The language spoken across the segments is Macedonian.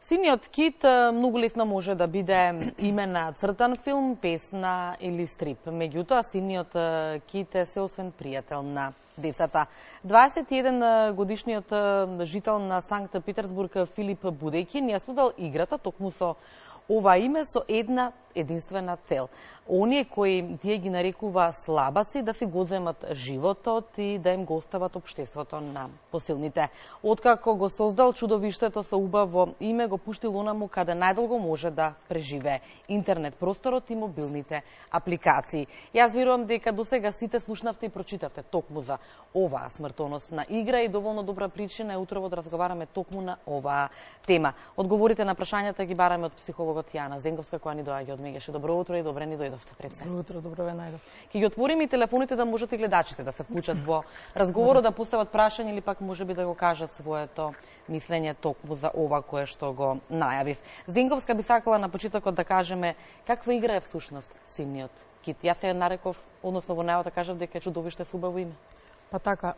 Синиот кит многу лесно може да биде име на цртан филм, песна или стрип. Меѓутоа, Синиот кит е сеосвен пријател на децата. 21 годишниот жител на Санкт Петерсбург Филип Будејкин ја создал играта токму со ова име со една единствена цел. Оние кои тие ги нарекува слабаци да си го земат животот и да им го остават општеството на посилните. Откако го создал чудовиштето со убаво име, го пуштил онаму каде најдолго може да преживее интернет просторот и мобилните апликации. Јас верувам дека досега сите слушнавте и прочитавте токму за оваа смртоносна игра и доволно добра причина е утрово да разговараме токму на оваа тема. Одговорите на прашањата ги бараме од психологот Јана Зенковска, која ни доаѓа од Мегеше. Добро утро и добре ни дојдовте пред се. Добро утро, добро ве најдов. Ќе ги отвориме и телефоните да можете гледачите да се вклучат во разговорот, да постават прашање или пак можеби да го кажат своето мислење токму за ова кое што го најавив. Зенковска би сакала на почетокот да кажеме каква игра е всушност Синиот кит. Јас се нареков, односно во најавата кажав дека е чудовиште со убаво име. Па така,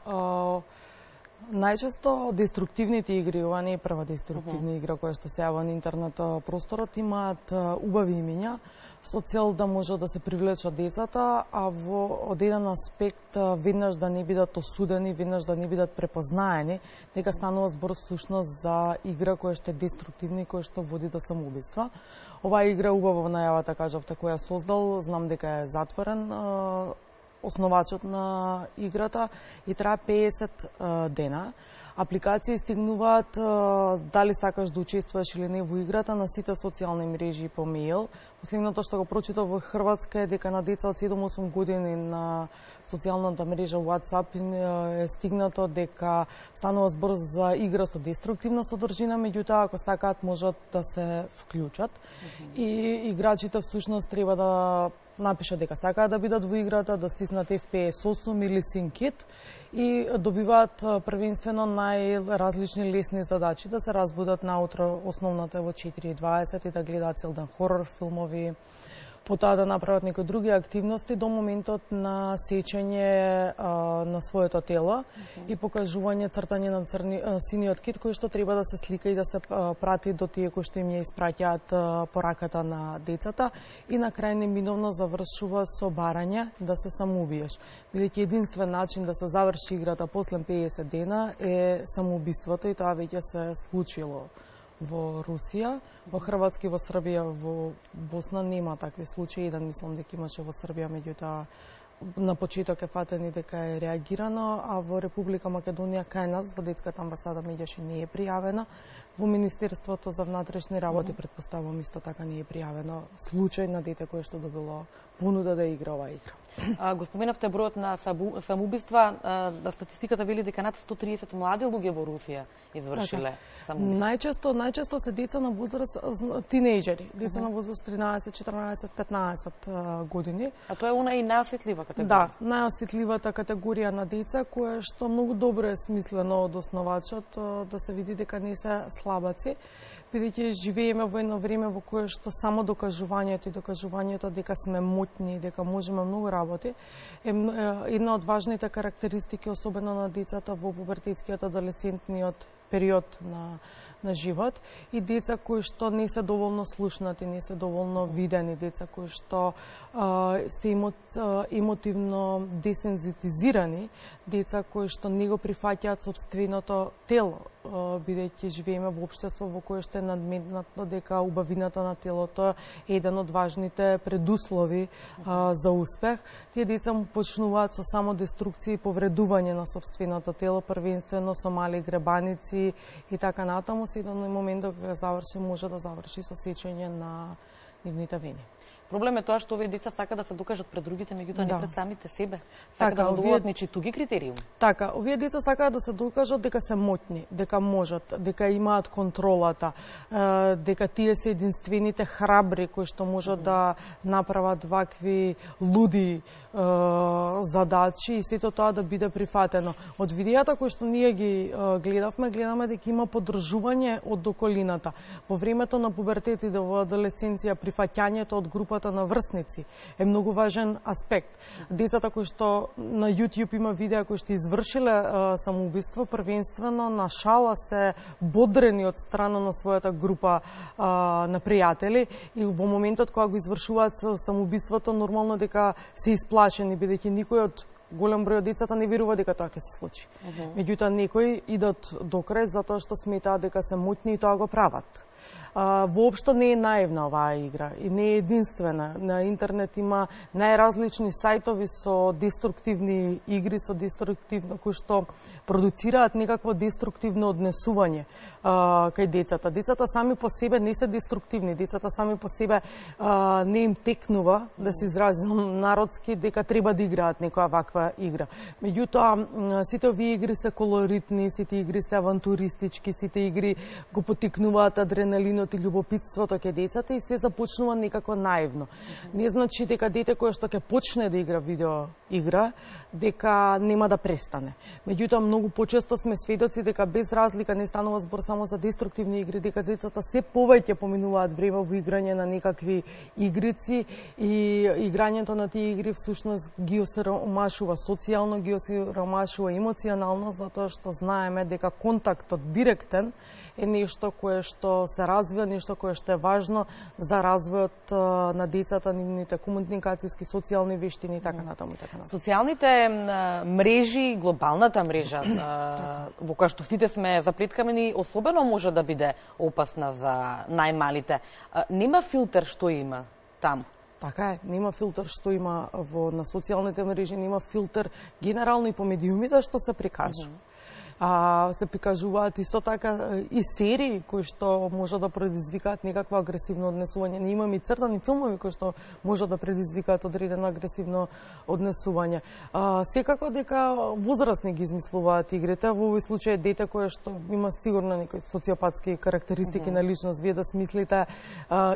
најчесто деструктивните игри, ова не е прва деструктивна игра која што се јавува на интернет просторот, имаат убави имиња со цел да може да се привлечат децата, а од еден аспект веднаш да не бидат осудени, веднаш да не бидат препознаени, дека станува збор всушност за игра која што е деструктивна и која што води до самоубиства. Оваа игра убаво во најавата кажавте која создал, знам дека е затворен основачот на играта и трае 50 дена. Апликации стигнуваат дали сакаш да учествуваш или не во играта на сите социјални мрежи и по мејл. Последното што го прочитав во Хрватска е дека на деца од 7-8 години на социјалната мрежа WhatsApp е стигнато дека станува збор за игра со деструктивна содржина, меѓутоа ако сакаат можат да се вклучат. И играчите всушност треба да напишат дека сакаат да бидат во играта, да стиснат FPS 8 или SyncKit и добиваат првенствено најразлични лесни задачи, да се разбудат наутро, основната е во 4:20 и да гледаат цел ден хорор филмови, потоа да направат некои други активности до моментот на сеќање на своето тело и покажување цртање на синиот кит кој што треба да се слика и да се прати до тие кои што им ја испраќаат пораката на децата и на крај неминовно завршува со барање да се самоубиеш. Бидејќи единствен начин да се заврши играта после 50 дена е самоубиството и тоа веќе се случило во Русија, во Хрватска и во Србија, во Босна нема такви случаи, да мислам дека имаше во Србија, меѓутоа на почеток е фатен и дека е реагирано, а во Република Македонија кај нас во детската амбасада Мегеше не е пријавена. Во Министерството за внатрешни работи претпоставувам исто така не е пријавено случај на дете кое што добило понуда да игра оваа игра. Го споменавте бројот на самоубиства, статистиката вели дека над 130 млади луѓе во Русија извршиле самоубиство. Најчесто се деца на возраст тинејџери, деца на возраст 13, 14, 15 години. А тоа е она и најосетлива категорија. Да, најосетливата категорија на деца која што многу добро е смислено од основачот да се види дека не се слабаци, бидејќи живееме во едно време во кое што само докажувањето дека сме моќни, дека можеме многу работи, е една од важните карактеристики, особено на децата во пубертетскиот адолесцентниот период на живот и деца кои што не се доволно слушнати, не се доволно видени, деца кои што се емотивно десензитизирани, деца кои што не го прифаќаат собственото тело, бидејќи живееме во општество во кое што е надметнато дека убавината на телото е еден од важните предуслови за успех. Тие деца почнуваат со самодеструкција и повредување на собственото тело, првенствено со мали гребаници и така натаму, се еден момент да заврши, може да заврши со сечење на нивните вени. Проблем е тоа што овие деца сака да се докажат пред другите, меѓутоа не пред самите себе. Сака да задоволат нечи туги критериуми. Така, овие деца сакаат да се докажат дека се моќни, дека можат, дека имаат контролата, дека тие се единствените храбри кои што можат да направат вакви луди задачи и сето тоа да биде прифатено. Од видеата кои што ние ги гледаме дека има поддржување од околината. Во времето на пубертет и во адолесценција прифаќањето од групата групата на врсници е многу важен аспект. Децата кои што на YouTube има видеа кои што извршиле самоубиство, првенствено на шала се бодрени од страна на својата група на пријатели и во моментот кога го извршуваат самоубиството, нормално дека се исплашени, бидејќи никој од голем број од децата не верува дека тоа ќе се случи. Меѓутоа некои идат до крај затоа што сметаат дека се моќни и тоа го прават. Воопшто не е наивна оваа игра и не е единствена. На интернет има најразлични сајтови со деструктивни игри, со деструктивно кои што продуцираат некакво деструктивно однесување кај децата. Децата сами по себе не се деструктивни, децата сами по себе не им текнува, да се изразам народски, дека треба да играат некоја ваква игра. Меѓутоа, сите овие игри се колоритни, сите игри се авантуристички, сите игри го потикнуваат адреналинот и љубопитството кај децата и се започнува некако наивно. Не значи дека дете кое што ќе почне да игра видео игра, дека нема да престане. Меѓутоа, многу почесто сме сведоци дека без разлика не станува збор само за деструктивни игри, дека децата се повеќе поминуваат време во играње на некакви игрици и играњето на тие игри всушност ги осиромашува социјално, ги осиромашува емоционално, затоа што знаеме дека контактот директен е нешто кое што се развива, нешто кое што е важно за развојот на децата, нивните комуникацијски, социјални вештини и така натаму и така натаму. Социјалните мрежи, глобалната мрежа во која што сите сме заплеткани, особено може да биде опасна за најмалите. Нема филтер што има таму. Така е, нема филтер што има на социјалните мрежи, нема филтер генерално и по медиумите што се прикажува. Се прикажуваат исто така и серии кои што може да предизвикаат некакво агресивно однесување. Не имаме и цртани филмови кои што може да предизвикаат одредено агресивно однесување. Секако дека возрастни ги измислуваат игрите, во овој случај дете кое што има сигурно некои социопатски карактеристики на личност. Вие да смислите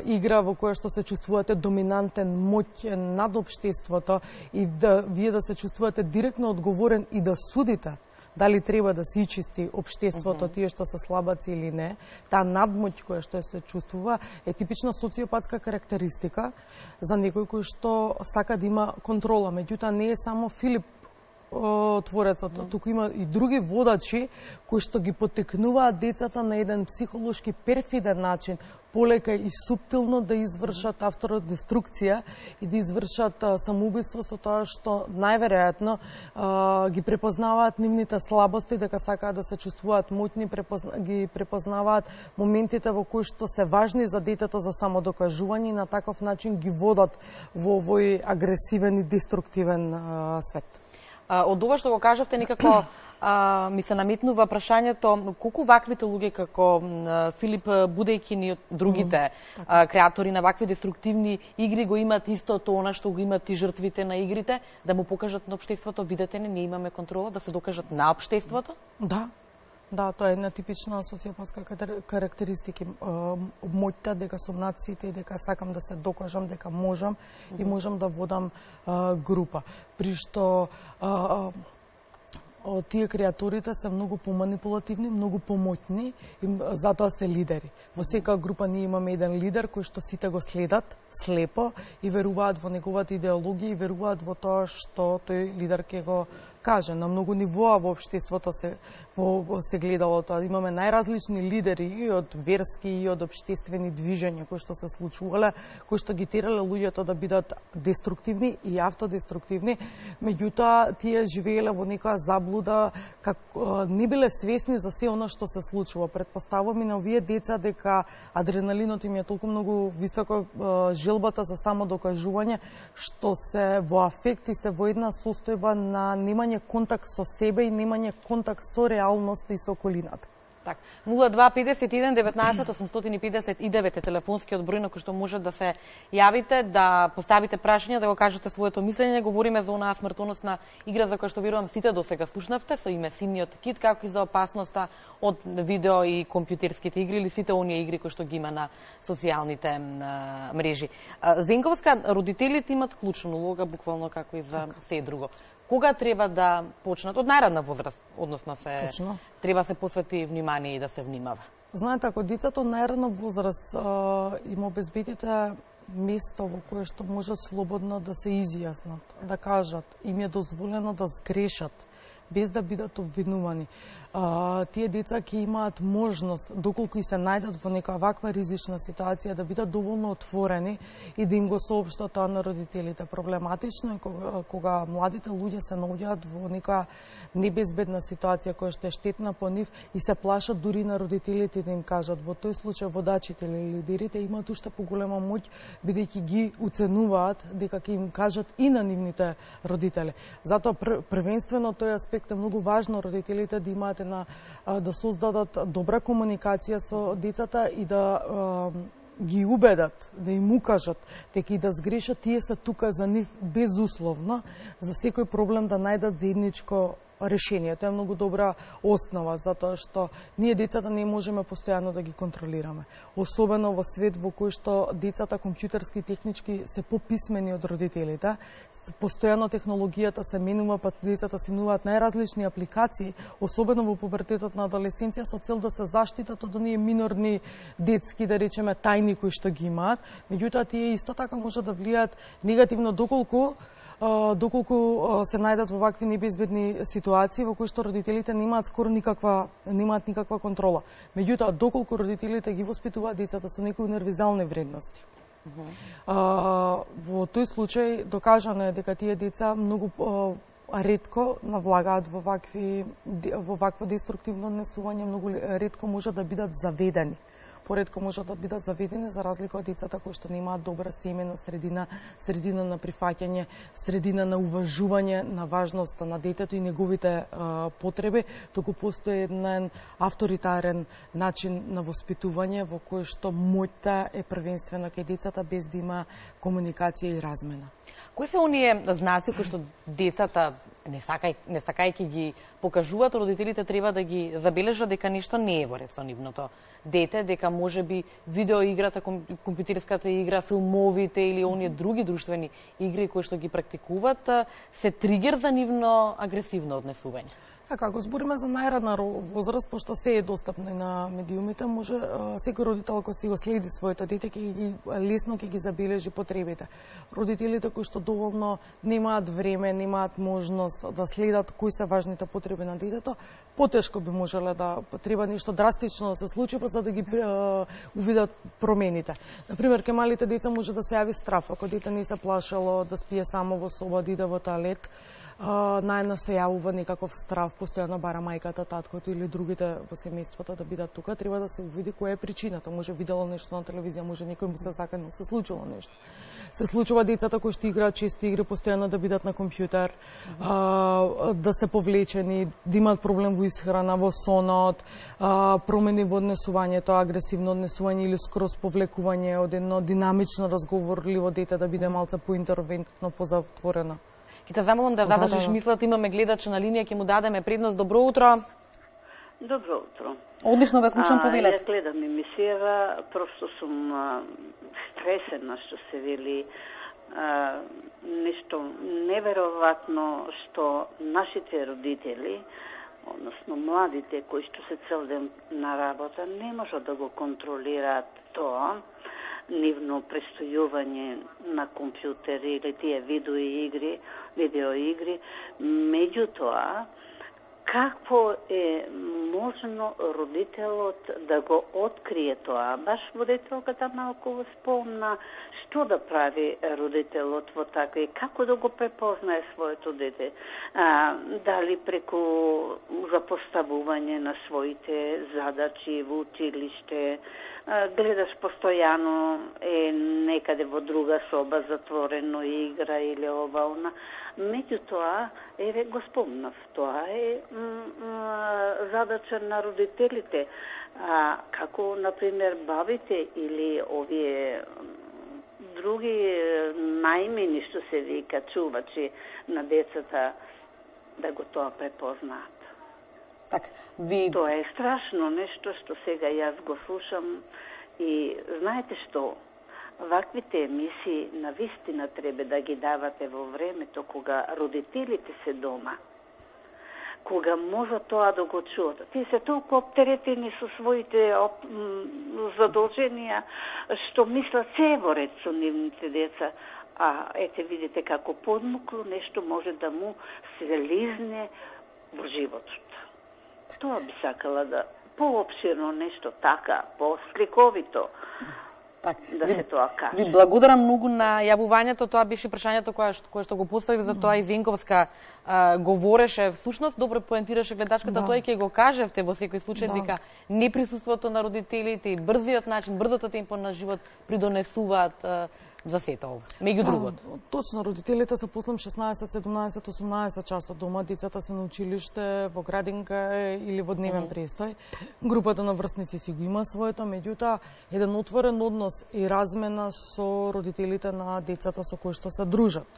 игра во која што се чувствувате доминантен, моќен над општеството и вие да се чувствувате директно одговорен и да судите дали треба да се ичисти општеството, тие што се слабаци или не, таа надмоќ која што се чувствува е типична социопатска карактеристика за некој кој што сака да има контрола. Меѓутоа не е само Филип творецот, туку има и други водачи кои што ги потекнуваат децата на еден психолошки перфиден начин, полека и суптилно да извршат автородеструкција и да извршат самоубиство со тоа што најверојатно ги препознаваат нивните слабости, дека сакаат да се чувствуваат моќни, ги препознаваат моментите во кои што се важни за детето за самодокажување и на таков начин ги водат во овој агресивен и деструктивен свет. Од ова што го кажавте, некако ми се наметнува прашањето колку ваквите луѓе како Филип, будејќи ни од другите креатори на вакви деструктивни игри, го имат истото она што го имат и жртвите на игрите, да му покажат на општеството, видете не имаме контрола, да се докажат на општеството? Да, тоа е една типична социопатска карактеристика. Моќта дека сум над сите и дека сакам да се докажам дека можам и можам да водам група. При што тие креатурите се многу поманипулативни, многу помоќни и затоа се лидери. Во секоја група ние имаме еден лидер кој што сите го следат слепо и веруваат во неговата идеологија и веруваат во тоа што тој лидер ќе го каже. На многу нивоа во општеството се гледало тоа. Имаме најразлични лидери и од верски и од општествени движења кои што се случувале, кои што ги терале луѓето да бидат деструктивни и автодеструктивни, меѓутоа тие живееле во некоја заблуда, не биле свесни за се она што се случува. Претпоставувам и на овие деца дека адреналинот им е толку многу високо, желбата за самодокажување, што се во афект и се во една состојба на немање контакт со себе и немање контакт со реалноста и со околината. Так, 0251 19 859 е телефонскиот број на кој што може да се јавите, да поставите прашања, да го кажете своето мислење. Говориме за онаа смртоносна игра за која што верувам сите досега слушнавте, со име Симниот кит, како и за опасноста од видео и компјутерските игри или сите оние игри кои што ги има на социјалните мрежи. Зенковска, родителите имат клучна улога, буквално како и за се друго. Кога треба да почнат? Од најранна возраст, односно треба се посвети внимание и да се внимава. Знаете, ако децата од најранна возраст им обезбедите место во кое што може слободно да се изјаснат, да кажат, им е дозволено да сгрешат, без да бидат обвинувани. Тие деца ќе имаат можност, доколку и се најдат во нека ваква ризична ситуација, да бидат доволно отворени и да им го соопштат тоа на родителите. Проблематично е кога младите луѓе се наоѓаат во нека небезбедна ситуација која што е штетна по нив и се плашат дури на родителите да им кажат. Во тој случај водачите или лидерите имаат уште поголема моќ, бидејќи ги уценуваат дека ќе им кажат и на нивните родители. Затоа првенствено тој аспект е многу важно родителите да имаат да создадат добра комуникација со децата и да ги убедат, да им укажат дека и да сгрешат, тие се тука за нив безусловно, за секој проблем да најдат заедничко решение. Тоа е многу добра основа, затоа што ние децата не можеме постојано да ги контролираме. Особено во свет во кој што децата компјутерски и технички се пописмени од родителите, постојано технологијата се менува, па децата симнуваат најразлични апликации, особено во пубертетот на адолесценција, со цел да се заштитат од оние минорни детски, да речеме, тајни кои што ги имаат. Меѓутоа, тие исто така може да влијаат негативно доколку се најдат во вакви небезбедни ситуации во кои што родителите немаат никаква контрола. Меѓутоа, доколку родителите ги воспитуваат децата со некои универзални вредности, во тој случај докажано е дека тие деца многу ретко навлагаат во вакво деструктивно однесување, многу ретко може да бидат заведени. Поретко може да бидат заведени за разлика од децата кои што немаат добра семена средина на прифаќање, средина на уважување на важноста на детето и неговите потреби, туку постои еден авторитарен начин на воспитување во кој што моќта е првенствено кај децата без да има комуникација и размена. Кои се оние знаци кои што децата не сакајќи ги покажуваат, родителите треба да ги забележат дека нешто не е во ред со нивното дете, дека можеби видеоиграта, компјутерската игра, филмовите или оние други друштвени игри кои што ги практикуваат се тригер за нивно агресивно однесување? Така, ако збориме за најрана возраст, пошто се е достапно на медиумите, може секој родител ако си го следи своето дете, лесно ќе ги забележи потребите. Родителите кои што доволно немаат време, немаат можност да следат кои се важните потреби на детето, потешко би можеле да треба нешто драстично да се случи за да ги увидат промените. Например, кај малите деца може да се јави страв, ако дете не се плашало да спие само во соба, да иде во тоалет, наеднаш се јавува некаков страв, постојано бара мајката, таткото или другите во семејството да бидат тука, треба да се увиди која е причината. Може видело нешто на телевизија, може некој му се заканил, се случило нешто. Се случува децата кои што играат чести игри, постојано да бидат на компјутер, да се повлечени, да имаат проблем во исхрана, во сонот, промени во однесувањето, агресивно однесување или скроз повлекување од едно динамично разговорливо дете да биде малце поинтервентно, позатворено. Ќе те замолам да задржиш мислата, имаме гледач на линија, ќе му дадеме предност. Добро утро. Добро утро. Одлично ве слушам, повелете. Ја гледам емисијава, просто сум стресена што се вели нешто неверојатно што нашите родители, односно младите кои што се цел ден на работа, не можат да го контролираат тоа, нивно престојување на компјутери или тие видеоигри, меѓутоа, какво е можно родителот да го открие тоа? Баш водителката малку спомна што да прави родителот во такви, како да го препознае своето дете, дали преку запоставување на своите задачи во училиште, гледаш постојано некаде во друга соба затворено игра или ова. Меѓутоа, го спомнав, тоа е задача на родителите. Како, например, бабите или овие други најмени што се вика чувачи на децата, да го тоа препознаат. Тоа е страшно нешто што сега јас го слушам и знаете што, ваквите емисии на вистина треба да ги давате во времето кога родителите се дома. кога може тоа да го чуат. Тие се толку оптеретени со своите задолженија, што мислат се во ред со нивните деца. А ете, видите како подмукло нешто може да му се лизне во животот. Тоа би сакала да поопширно нешто така, по-сликовито, да се тоа каже. Ви благодарам многу на јавувањето, тоа беше прашањето кое што го поставив, за тоа и Зенковска говореше, всушност добро поентираше гледачката, тоа и ќе го кажевте во секој случај, дека неприсуството на родителите и брзиот начин, брзото темпо на живот придонесуваат за сето ова. Меѓу другото. Точно, родителите се послем 16, 17, 18 часот дома, децата се на училиште, во градинка или во дневен престој. Групата на врсници си го има своето, меѓутоа еден отворен однос и размена со родителите на децата со кои што се дружат.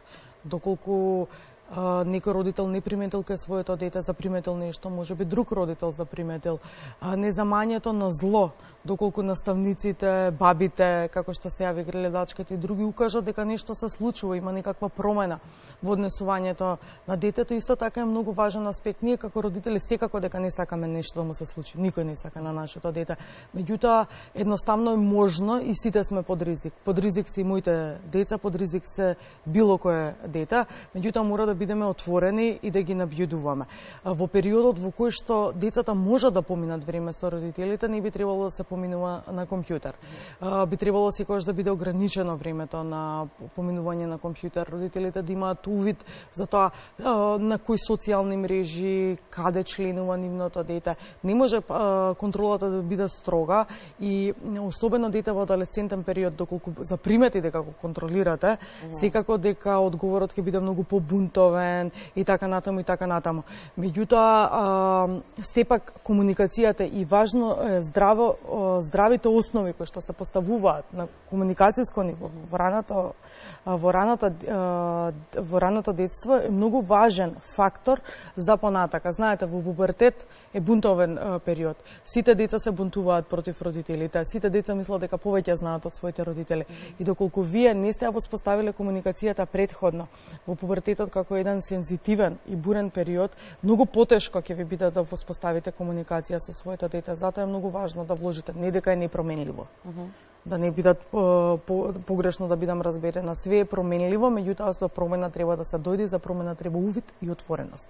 Доколку некој родител не приметил кај своето дете, заприметил нешто, може би друг родител заприметил. Незамањето на зло, доколку наставниците, бабите, како што се јави гледачките и други, укажат дека нешто се случува, има некаква промена во однесувањето на детето. Исто така е многу важен аспект. Ние како родители секако дека не сакаме нешто да му се случи. Никој не сака на нашето дете. Меѓутоа, едноставно е можно и сите сме под ризик. Под ризик се и моите деца, под ризик се било кое дете. Меѓутоа, мора да бидеме отворени и да ги набљудуваме. Во периодот во кој што децата може да поминат време со родителите, не би требало да се поминува на компјутер. Би требало секогаш да биде ограничено времето на поминување на компјутер. Родителите да имаат увид за тоа на кои социјални мрежи, каде членува нивното дете. Не може контролата да биде строга и особено дете во адолесцентен период, доколку запримети дека го контролирате, секако дека одговорот ќе биде многу побунтовен и така натаму и така натаму. Меѓутоа, сепак комуникацијата и важно е здравите основи кои што се поставуваат на комуникацијско ниво во раното детство е многу важен фактор за понатака. Знаете, во пубертет е бунтовен период. Сите деца се бунтуваат против родителите. Сите деца мислат дека повеќе знаат од своите родители. И доколку вие не сте ја воспоставиле комуникацијата претходно во пубертетот како еден сензитивен и бурен период, многу потешко ќе ви биде да воспоставите комуникација со своето дете. Затоа е многу важно да вложите, не дека е непроменливо. Да не бидат погрешно да бидам разберена. Све е променливо, меѓутоа за промена треба да се дојде, за промена треба увид и отвореност.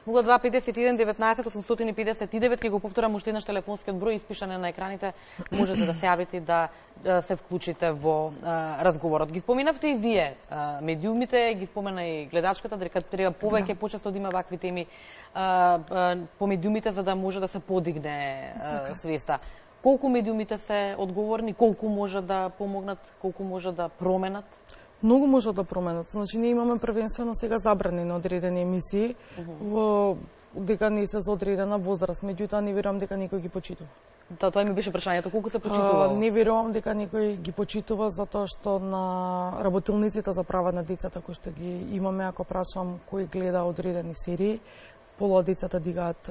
0251 19 859 ќе го повторам уште еднаш телефонскиот број испишане на екраните, можете да се јавите и да се вклучите во разговорот. Ги споменавте и вие медиумите, ги спомена и гледачката дека треба повеќе почесто да има вакви теми по медиумите за да може да се подигне свеста. Колку медиумите се одговорни, колку може да помогнат, колку може да променат? Многу може да променат. Значи, ние имаме првенствено сега забранени одредени емисии, дека не се за одредена возраст, меѓутоа не верувам дека никој ги почитува. Тоа ми беше прашањето, колку се почитува? Не верувам дека никој ги почитува, затоа што на работилниците за права на децата кои што ги имаме, ако прашам кој гледа одредени серии, пола децата дигаат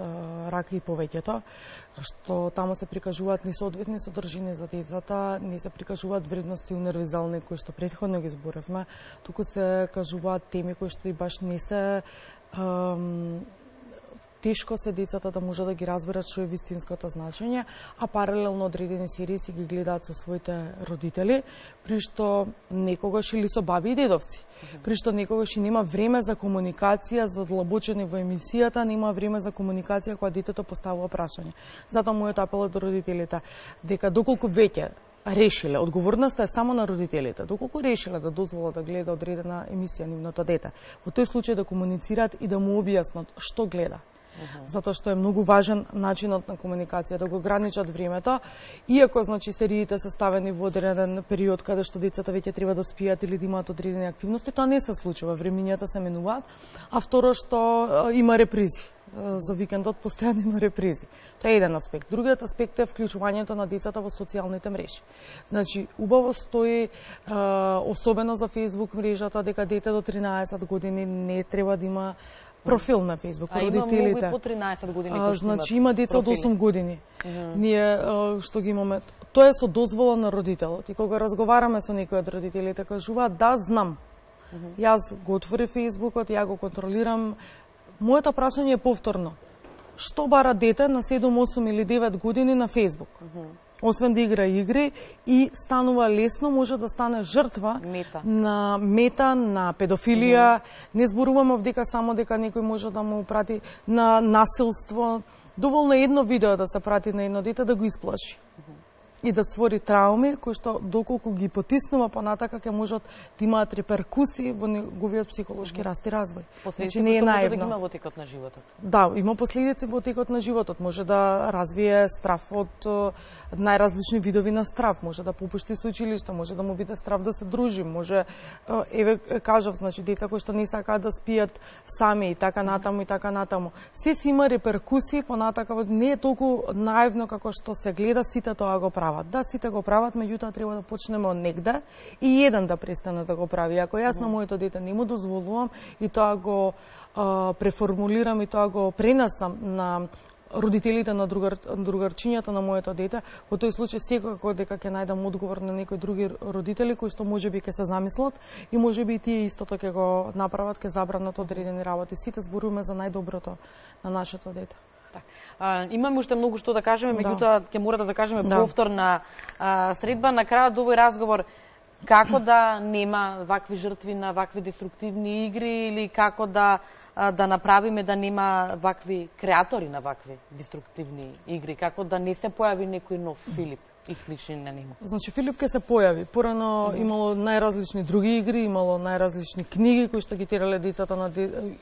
рака и повеќето, што таму се прикажуваат несоодветни содржини за децата, не се прикажуваат вредности универзални кои што претходно ги зборевме, туку се кажуваат теми кои што и баш не се тешко се децата да може да ги разберат што е вистинското значење, а паралелно одредени серии си ги гледаат со своите родители, при што некогаш или со баби и дедовци, при што некогаш и нема време за комуникација, за длабочење во емисијата, нема време за комуникација кога детето поставува прашање. Затоа мојот апел е до родителите дека доколку веќе решиле, одговорноста е само на родителите, доколку решиле да дозволат да гледа одредена емисија нивното дете, во тој случај да комуницираат и да му објаснат што гледа. Затоа што е многу важен начинот на комуникација, да го ограничат времето, иако значи сериите се ставени во одреден период каде што децата веќе треба да спијат или да имаат одредени активности, тоа не се случува, времињата се менуваат, а второ што има репризи. За викендот постојано има репризи. Тоа е еден аспект. Другиот аспект е вклучувањето на децата во социјалните мрежи. Значи, убаво стои, особено за Facebook мрежата, дека дете до 13 години не треба да има профил на Facebook. Родителите. Има многу и по 13 години кои што значи, има деца од 8 години. Ние што ги имаме, тоа е со дозвола на родителот. И кога разговараме со некој од родителите, кажуваат, да, знам. Јас го отвори Фејсбукот, ја го контролирам. Моето прашање е повторно. што бара дете на 7, 8 или 9 години на Facebook. Освен да игра игри и станува лесно, може да стане жртва на педофилија. Не зборуваме дека само дека некој може да му прати на насилство. Доволно едно видео да се прати на едно дете да го исплаши. И да створи трауми кои што доколку ги потиснува понатака ќе можат да имаат реперкусии во неговиот психолошки раст и развој. Последици не е наивно. Може да ги има во текот на животот. Да, има последици во текот на животот. Може да развие страв од најразлични видови на страв, може да попушти со училиште, може да му биде страв да се дружи, може еве кажав, значи деца кои што не сакаат да спијат сами и така натаму и така натаму. Се си има реперкусии понатака, не е толку наивно како што се гледа, сите тоа го прават. Да, сите го прават, меѓутоа треба да почнеме од негде и еден да престане да го прави. Ако јас на моето дете не му дозволувам и тоа го преформулирам и тоа го пренесам на родителите на другарчињата на моето дете, во тој случај секако дека ќе најдам одговор на некои други родители кои што можеби ќе се замислат и можеби и тие истото ќе го направат, ќе забранат одредени работи. Сите зборуваме за најдоброто на нашето дете. Имаме уште многу што да кажеме, меѓутоа ќе мора да закажеме повторна средба. На крајот овој разговор, како да нема вакви жртви на вакви деструктивни игри или како да направиме да нема вакви креатори на вакви деструктивни игри, како да не се појави некој нов Филип и слични на него. Значи Филип ќе се појави. Порано имало најразлични други игри, имало најразлични книги кои што ги терале децата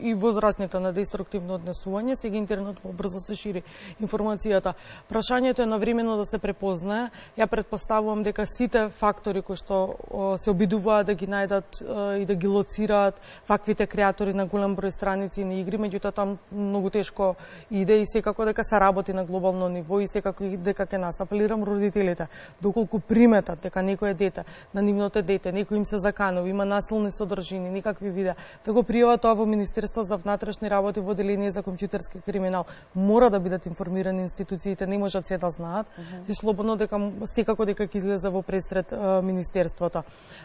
и возрастните на деструктивно однесување. Сега интернет побрзо се шири информацијата. Прашањето е навремено да се препознае. Ја претпоставувам дека сите фактори кои што се обидуваат да ги најдат и да ги лоцираат ваквите креатори на голем број страници на игри, меѓутоа там многу тешко иде и секако дека се работи на глобално ниво и секако дека ќе нас апелирам родителите доколку приметат дека некое дете, на нивното дете, некој им се заканува, има насилни содржини, никакви видеа, да го пријават тоа во Министерство за внатрешни работи во Оделение за компјутерски криминал. Мора да бидат информирани институциите, не можат се да знаат и слободно дека секако дека ќе излезе во пресред Министерството.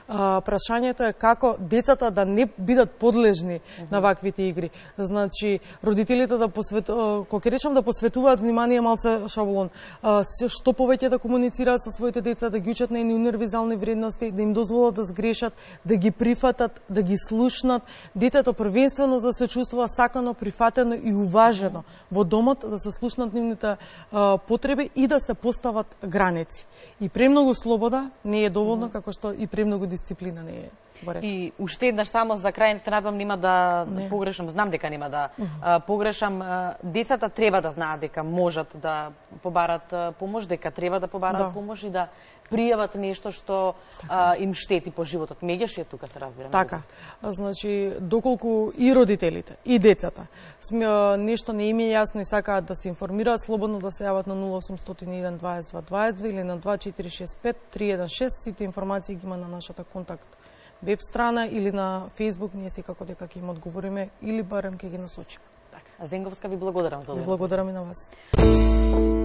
Прашањето е како децата да не бидат подлежни на ваквите игри. Значи, родителите да кога ќе речам да посветуваат внимание, малце шаблон, што повеќе да комуницираат со своите деца, да ги учат на универзални вредности, да им дозволат да сгрешат, да ги прифатат, да ги слушнат. Детето првенствено да се чувствува сакано, прифатено и уважено во домот, да се слушнат нивните потреби и да се постават граници. И премногу слобода не е доволно, како што и премногу дисциплина не е. И уште еднаш само за крај, се надевам нема да погрешам, знам дека нема да погрешам. Децата треба да знаат дека можат да побарат помош, дека треба да побарат помош и да пријават нешто што им штети по животот. Меѓаш е тука, се разбира. Така. Значи, доколку и родителите, и децата нешто не им е јасно и сакаат да се информираат, слободно да се јават на 0801 22 22 или на 2465 316. Сите информации ги има на нашата контакт веб страна или на Facebook, ние секако дека ќе им одговориме или барем ќе ги насочиме. Така. Зенговска, ви благодарам за одговорот. Благодарам и на вас.